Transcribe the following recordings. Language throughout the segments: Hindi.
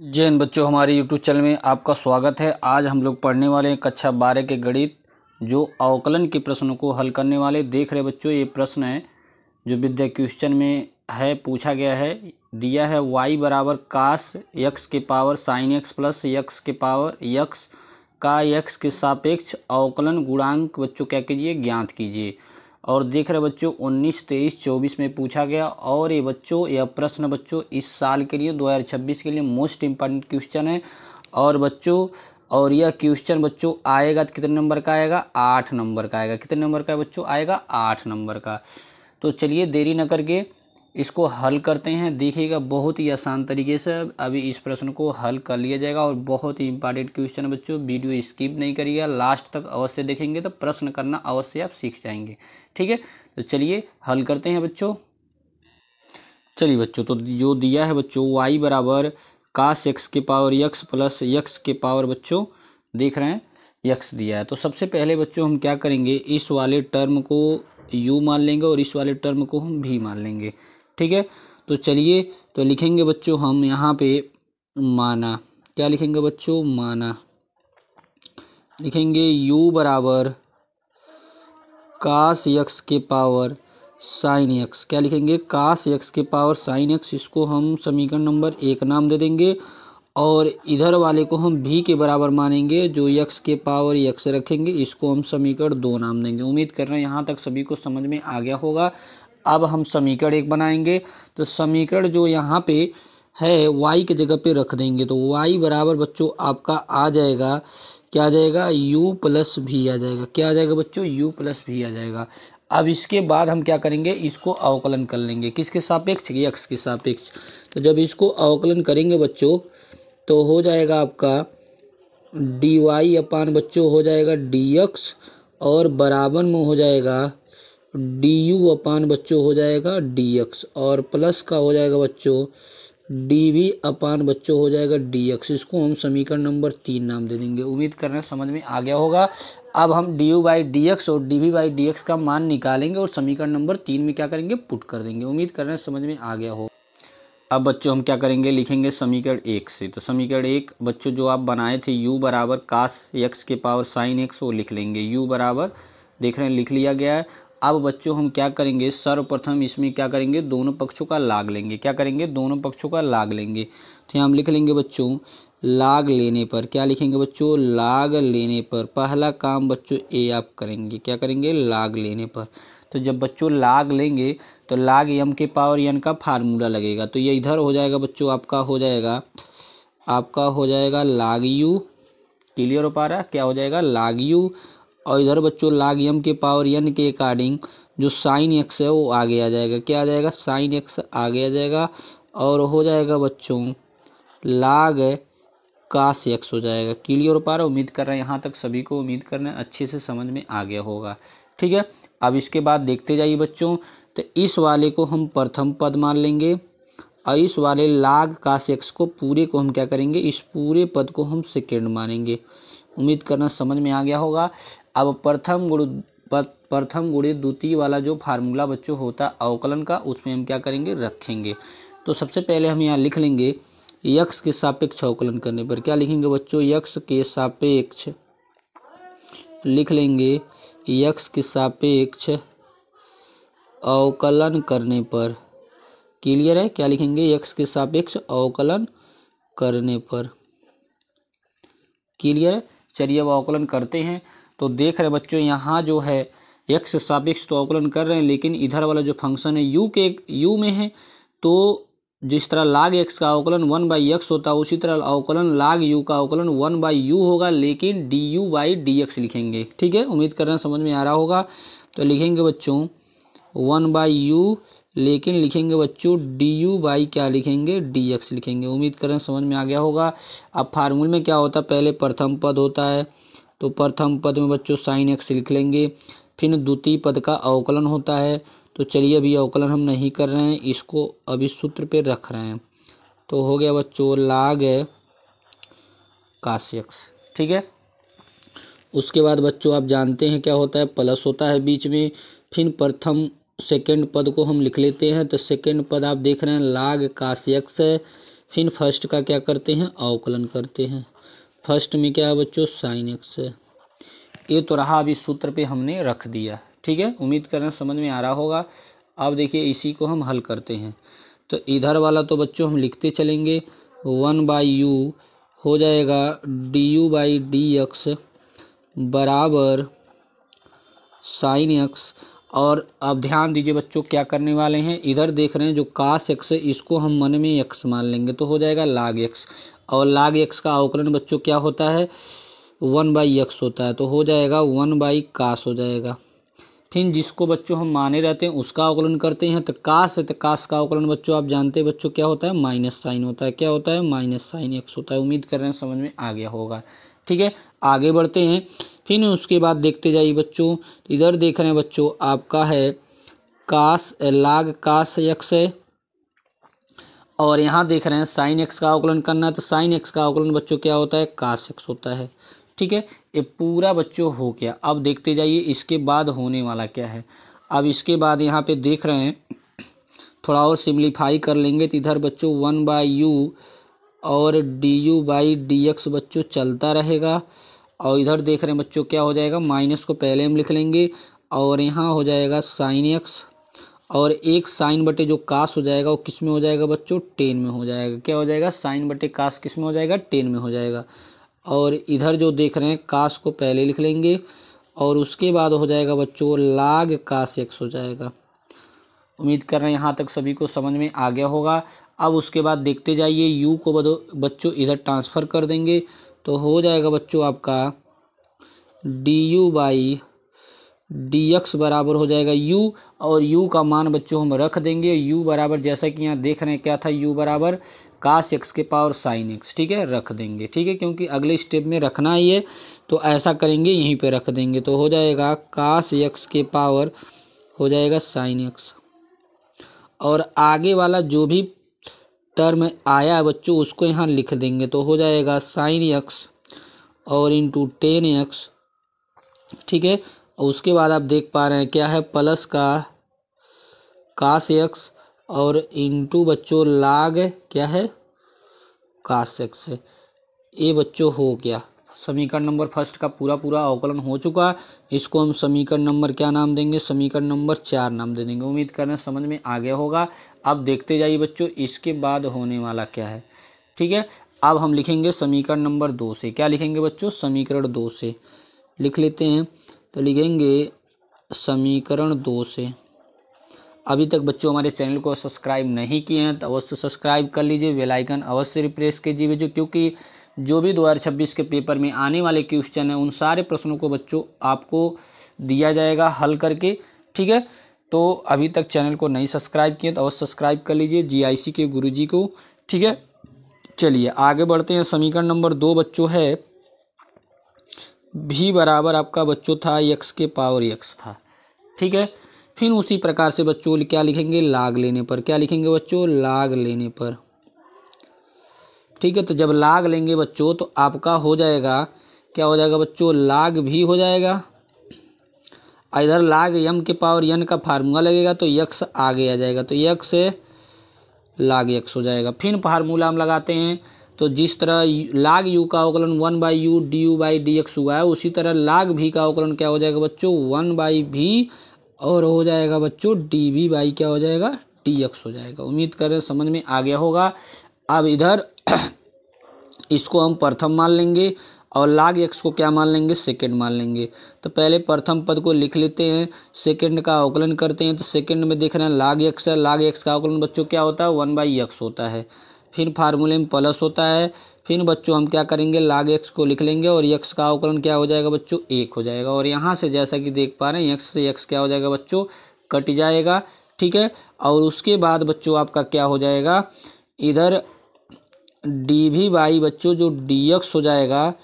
जय हिंद बच्चों, हमारे YouTube चैनल में आपका स्वागत है। आज हम लोग पढ़ने वाले हैं कक्षा 12 के गणित जो अवकलन के प्रश्नों को हल करने वाले। देख रहे बच्चों, ये प्रश्न है जो विद्या क्वेश्चन में है, पूछा गया है। दिया है y बराबर कास x के power sine x plus x के पावर x का x के सापेक्ष अवकलन गुणांक बच्चों क्या कीजिए, ज्ञात कीजिए। और देख रहे बच्चों 19, 23, 24 में पूछा गया। और ये बच्चों यह प्रश्न बच्चों इस साल के लिए 2026 के लिए मोस्ट इम्पॉर्टेंट क्वेश्चन है। और बच्चों और यह क्वेश्चन बच्चों आएगा तो कितने नंबर का आएगा, 8 नंबर का आएगा। कितने नंबर का बच्चों आएगा, 8 नंबर का। तो चलिए देरी न करके इसको हल करते हैं। देखिएगा बहुत ही आसान तरीके से अभी इस प्रश्न को हल कर लिया जाएगा। और बहुत ही इंपॉर्टेंट क्वेश्चन है बच्चों, वीडियो स्किप नहीं करिएगा, लास्ट तक अवश्य देखेंगे तो प्रश्न करना अवश्य आप सीख जाएंगे। ठीक है, तो चलिए हल करते हैं बच्चों। चलिए बच्चों, तो जो दिया है बच्चों y बराबर कास x के पावर x प्लस x के पावर बच्चों देख रहे हैं x दिया है। तो सबसे पहले बच्चों हम क्या करेंगे, इस वाले टर्म को u मान लेंगे और इस वाले टर्म को हम v मान लेंगे। ठीक है, तो चलिए तो लिखेंगे बच्चों हम यहाँ पे माना। क्या लिखेंगे बच्चों, माना। लिखेंगे u बराबर कास x के पावर साइन x। क्या लिखेंगे, कास x के पावर साइन x। इसको हम समीकरण नंबर 1 नाम दे देंगे। और इधर वाले को हम v के बराबर मानेंगे, जो x के पावर x रखेंगे, इसको हम समीकरण 2 नाम देंगे। उम्मीद कर रहे हैं यहाँ तक सभी को समझ में आ गया होगा। अब हम समीकरण 1 बनाएंगे। तो समीकरण जो यहाँ पे है y के जगह पे रख देंगे। तो y बराबर बच्चों आपका आ जाएगा, क्या आ जाएगा, u प्लस भी आ जाएगा। क्या आ जाएगा बच्चों, u प्लस भी आ जाएगा। अब इसके बाद हम क्या करेंगे, इसको अवकलन कर लेंगे। किसके सापेक्ष, x के सापेक्ष। तो जब इसको अवकलन करेंगे बच्चों तो हो जाएगा आपका dy अपान बच्चों हो जाएगा dx, और बराबर में हो जाएगा du अपान बच्चों हो जाएगा dx, और प्लस का हो जाएगा बच्चों dv अपान बच्चों हो जाएगा dx। इसको हम समीकरण नंबर 3 नाम दे देंगे। उम्मीद कर रहे हैं समझ में आ गया होगा। अब हम du बाई dx और dv बाई dx का मान निकालेंगे और समीकरण नंबर 3 में क्या करेंगे, पुट कर देंगे। उम्मीद कर रहे हैं समझ में आ गया हो। अब बच्चों हम क्या करेंगे, लिखेंगे समीकरण 1 से। तो समीकरण 1 बच्चों जो आप बनाए थे u बराबर कास x के पावर साइन x, वो लिख लेंगे। u बराबर देख रहे हैं लिख लिया गया है। अब बच्चों हम क्या करेंगे, सर्वप्रथम इसमें क्या करेंगे, दोनों पक्षों का लाग लेंगे। क्या करेंगे, दोनों पक्षों का लाग लेंगे। तो यहाँ हम लिख लेंगे बच्चों लाग लेने पर। क्या लिखेंगे बच्चों, लाग लेने पर। पहला काम बच्चों ए आप करेंगे, क्या करेंगे, लाग लेने पर। तो जब बच्चों लाग लेंगे तो लाग एम के पावर एन का फार्मूला लगेगा। तो ये इधर हो जाएगा बच्चों, आपका हो जाएगा लाग यू। क्लियर हो पा रहा है, क्या हो जाएगा, लाग यू। और इधर बच्चों लाग एम के पावर एन के अकॉर्डिंग जो साइन एक्स है वो आगे आ जाएगा। क्या आ जाएगा, साइन एक्स आगे आ जाएगा। और हो जाएगा बच्चों लाग कास एक्स हो जाएगा। क्लियर हो पा रहा है। उम्मीद कर रहे हैं यहाँ तक सभी को, उम्मीद कर रहे हैं अच्छे से समझ में आ गया होगा। ठीक है, अब इसके बाद देखते जाइए बच्चों। तो इस वाले को हम प्रथम पद मान लेंगे और इस वाले लाग कास एक्स को पूरे को हम क्या करेंगे, इस पूरे पद को हम सेकेंड मानेंगे। उम्मीद करना समझ में आ गया होगा। अब प्रथम गुणे द्वितीय वाला जो फार्मूला बच्चों होता है अवकलन का, उसमें हम क्या करेंगे, रखेंगे। तो सबसे पहले हम यहाँ लिख लेंगे x के सापेक्ष अवकलन करने पर। क्या लिखेंगे बच्चों, x के सापेक्ष लिख लेंगे, x के सापेक्ष अवकलन करने पर। क्लियर है, क्या लिखेंगे, x के सापेक्ष अवकलन करने पर। क्लियर है। चलिए अब अवकलन करते हैं। तो देख रहे बच्चों यहाँ जो है x सापेक्ष तो अवकलन कर रहे हैं, लेकिन इधर वाला जो फंक्शन है u में है। तो जिस तरह लाग x का अवकलन 1/x होता है, उसी तरह अवकलन लाग u का अवकलन 1/u होगा, लेकिन du बाई dx लिखेंगे। ठीक है, उम्मीद कर रहे हैं समझ में आ रहा होगा। तो लिखेंगे बच्चों 1/u, लेकिन लिखेंगे बच्चों du बाई क्या लिखेंगे, dx लिखेंगे। उम्मीद कर रहे हैं समझ में आ गया होगा। अब फार्मूले में क्या होता है, पहले प्रथम पद होता है, तो प्रथम पद में बच्चों साइन x लिख लेंगे। फिर द्वितीय पद का अवकलन होता है। तो चलिए अभी अवकलन हम नहीं कर रहे हैं, इसको अभी सूत्र पे रख रहे हैं। तो हो गया बच्चों लाग कास x। ठीक है, उसके बाद बच्चों आप जानते हैं क्या होता है, प्लस होता है बीच में। फिर प्रथम सेकंड पद को हम लिख लेते हैं। तो सेकंड पद आप देख रहे हैं लाग कास x है, फिर फर्स्ट का क्या करते हैं, अवकलन करते हैं। फर्स्ट में क्या है बच्चों, साइन एक्स है। ये तो रहा, अभी सूत्र पे हमने रख दिया। ठीक है, उम्मीद कर रहे हैं समझ में आ रहा होगा। अब देखिए इसी को हम हल करते हैं। तो इधर वाला तो बच्चों हम लिखते चलेंगे, 1/u हो जाएगा du/dx बराबर साइन एक्स। और अब ध्यान दीजिए बच्चों क्या करने वाले हैं, इधर देख रहे हैं जो कास एक्स है इसको हम मन में एक्स मान लेंगे तो हो जाएगा लाग एक्स। और लाग एक्स का अवकलन बच्चों क्या होता है, 1/x होता है, तो हो जाएगा 1/कास हो जाएगा। फिर जिसको बच्चों हम माने रहते हैं उसका अवकलन करते हैं, तो कास है तो कास का अवकलन बच्चों आप जानते हैं बच्चों क्या होता है, माइनस साइन होता है। क्या होता है, माइनस साइन एक्स होता है। उम्मीद कर रहे हैं समझ में आ गया होगा। ठीक है, आगे बढ़ते हैं। फिर उसके बाद देखते जाइए बच्चों, इधर देख रहे हैं बच्चों आपका है कास लाग कास एक्स है, और यहाँ देख रहे हैं साइन एक्स का अवकलन करना है, तो साइन एक्स का अवकलन बच्चों क्या होता है, कास एक्स होता है। ठीक है, ये पूरा बच्चों हो गया। अब देखते जाइए इसके बाद होने वाला क्या है। अब इसके बाद यहाँ पे देख रहे हैं थोड़ा और सिम्प्लीफाई कर लेंगे, तो इधर बच्चों 1/u और du/dx बच्चों चलता रहेगा। और इधर देख रहे हैं बच्चों क्या हो जाएगा, माइनस को पहले हम लिख लेंगे और यहाँ हो जाएगा साइन एक्स, और एक साइन बटे जो कास हो जाएगा वो किस में हो जाएगा बच्चों, टेन में हो जाएगा। क्या हो जाएगा, साइन बटे कास किस में हो जाएगा, टेन में हो जाएगा। और इधर जो देख रहे हैं कास को पहले लिख लेंगे और उसके बाद हो जाएगा बच्चों लाग कास एक्स हो जाएगा। उम्मीद कर रहे हैं यहाँ तक सभी को समझ में आ गया होगा। अब उसके बाद देखते जाइए यू को बच्चों इधर ट्रांसफ़र कर देंगे तो हो जाएगा बच्चों आपका du/dx बराबर हो जाएगा u, और u का मान बच्चों हम रख देंगे u बराबर, जैसा कि यहाँ देख रहे हैं क्या था, u बराबर कास एक्स के पावर साइन एक्स। ठीक है, रख देंगे। ठीक है, क्योंकि अगले स्टेप में रखना ही है तो ऐसा करेंगे, यहीं पे रख देंगे तो हो जाएगा कास एक्स के पावर हो जाएगा साइन एक्स। और आगे वाला जो भी टर्म आया है बच्चों उसको यहाँ लिख देंगे तो हो जाएगा साइन एक्स और इंटू 10x। ठीक है, और उसके बाद आप देख पा रहे हैं क्या है, प्लस का कास एक्स और इंटू बच्चों लाग क्या है, कास एक्स है। ये बच्चों हो गया समीकरण नंबर फर्स्ट का पूरा अवकलन हो चुका। इसको हम समीकरण नंबर क्या नाम देंगे, समीकरण नंबर 4 नाम दे देंगे। उम्मीद करना समझ में आ गया होगा। अब देखते जाइए बच्चों इसके बाद होने वाला क्या है। ठीक है, अब हम लिखेंगे समीकरण नंबर 2 से। क्या लिखेंगे बच्चों, समीकरण 2 से लिख लेते हैं। तो लिखेंगे समीकरण 2 से। अभी तक बच्चों हमारे चैनल को सब्सक्राइब नहीं किए हैं तो अवश्य सब्सक्राइब कर लीजिए, बेल आइकन अवश्य प्रेस कीजिए जो, क्योंकि जो भी 2026 के पेपर में आने वाले क्वेश्चन हैं उन सारे प्रश्नों को बच्चों आपको दिया जाएगा हल करके। ठीक है, तो अभी तक चैनल को नहीं सब्सक्राइब किए तो अवश्य सब्सक्राइब कर लीजिए GIC के गुरुजी को। ठीक है, चलिए आगे बढ़ते हैं। समीकरण नंबर 2 बच्चों है भी बराबर आपका बच्चों था x के पावर x था। ठीक है, फिर उसी प्रकार से बच्चों क्या लिखेंगे, लाग लेने पर। क्या लिखेंगे बच्चों, लाग लेने पर। ठीक है, तो जब लाग लेंगे बच्चों तो आपका हो जाएगा क्या हो जाएगा बच्चों, लाग भी हो जाएगा। इधर लाग m के पावर n का फार्मूला लगेगा तो x आगे आ जाएगा तो x से लाग x हो जाएगा। फिर फार्मूला हम लगाते हैं तो जिस तरह लाग u का अवकलन 1/u du/dx हुआ है उसी तरह लाग v का अवकलन क्या हो जाएगा बच्चों, 1/v और हो जाएगा बच्चों dv/ क्या हो जाएगा, dx हो जाएगा। उम्मीद कर रहे हैं समझ में आ गया होगा। अब इधर इसको हम प्रथम मान लेंगे और लाग x को क्या मान लेंगे, सेकंड मान लेंगे। तो पहले प्रथम पद को लिख लेते हैं, सेकंड का अवकलन करते हैं। तो सेकंड में देख रहे हैं लाग x है, लाग x का अवकलन बच्चों क्या होता है, 1/x होता है। फिर फार्मूले में प्लस होता है। फिर बच्चों हम क्या करेंगे, लाग x को लिख लेंगे और x का अवकलन क्या हो जाएगा बच्चों, 1 हो जाएगा। और यहाँ से जैसा कि देख पा रहे हैं x से x क्या हो जाएगा बच्चों, कट जाएगा। ठीक है, और उसके बाद बच्चों आपका क्या हो जाएगा, इधर dv/ बच्चों जो dx हो जाएगा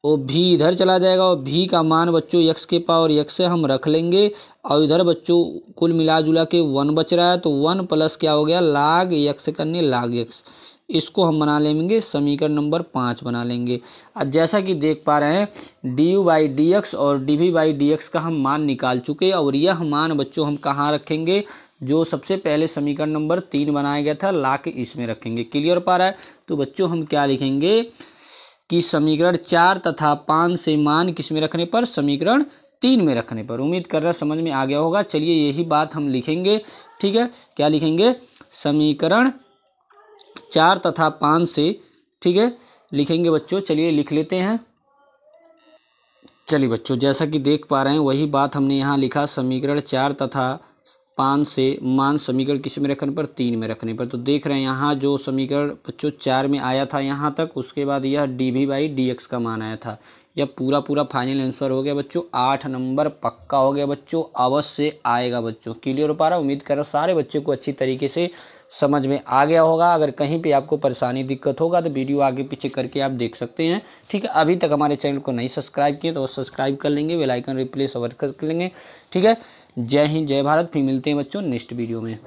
वो v इधर चला जाएगा और v का मान बच्चों x के पावर x से हम रख लेंगे। और इधर बच्चों कुल मिला जुला के 1 बच रहा है तो 1 प्लस क्या हो गया, लाग x करने लाग x। इसको हम बना लेंगे समीकरण नंबर 5 बना लेंगे। अब जैसा कि देख पा रहे हैं du/dx और dv/dx का हम मान निकाल चुके और यह मान बच्चों हम कहाँ रखेंगे, जो सबसे पहले समीकरण नंबर 3 बनाया गया था ला के इसमें रखेंगे। क्लियर पा रहा है? तो बच्चों हम क्या लिखेंगे कि समीकरण 4 तथा 5 से मान किस में रखने पर, समीकरण 3 में रखने पर। उम्मीद कर रहा समझ में आ गया होगा। चलिए यही बात हम लिखेंगे। ठीक है, क्या लिखेंगे, समीकरण 4 तथा 5 से, ठीक है, लिखेंगे बच्चों। चलिए लिख लेते हैं। चलिए बच्चों जैसा कि देख पा रहे हैं वही बात हमने यहाँ लिखा, समीकरण 4 तथा 5 से मान समीकरण किस में रखने पर, 3 में रखने पर। तो देख रहे हैं यहाँ जो समीकरण बच्चों 4 में आया था यहाँ तक, उसके बाद यह dv/dx का मान आया था। यह पूरा फाइनल आंसर हो गया बच्चों। 8 नंबर पक्का हो गया बच्चों, अवश्य आएगा बच्चों। क्लियर हो पा रहा? उम्मीद कर रहा सारे बच्चों को अच्छी तरीके से समझ में आ गया होगा। अगर कहीं पे आपको परेशानी दिक्कत होगा तो वीडियो आगे पीछे करके आप देख सकते हैं। ठीक है, अभी तक हमारे चैनल को नहीं सब्सक्राइब किए तो सब्सक्राइब कर लेंगे, बेल आइकन रिप्लेस अवर कर लेंगे। ठीक है, जय हिंद जय भारत। फिर मिलते हैं बच्चों नेक्स्ट वीडियो में।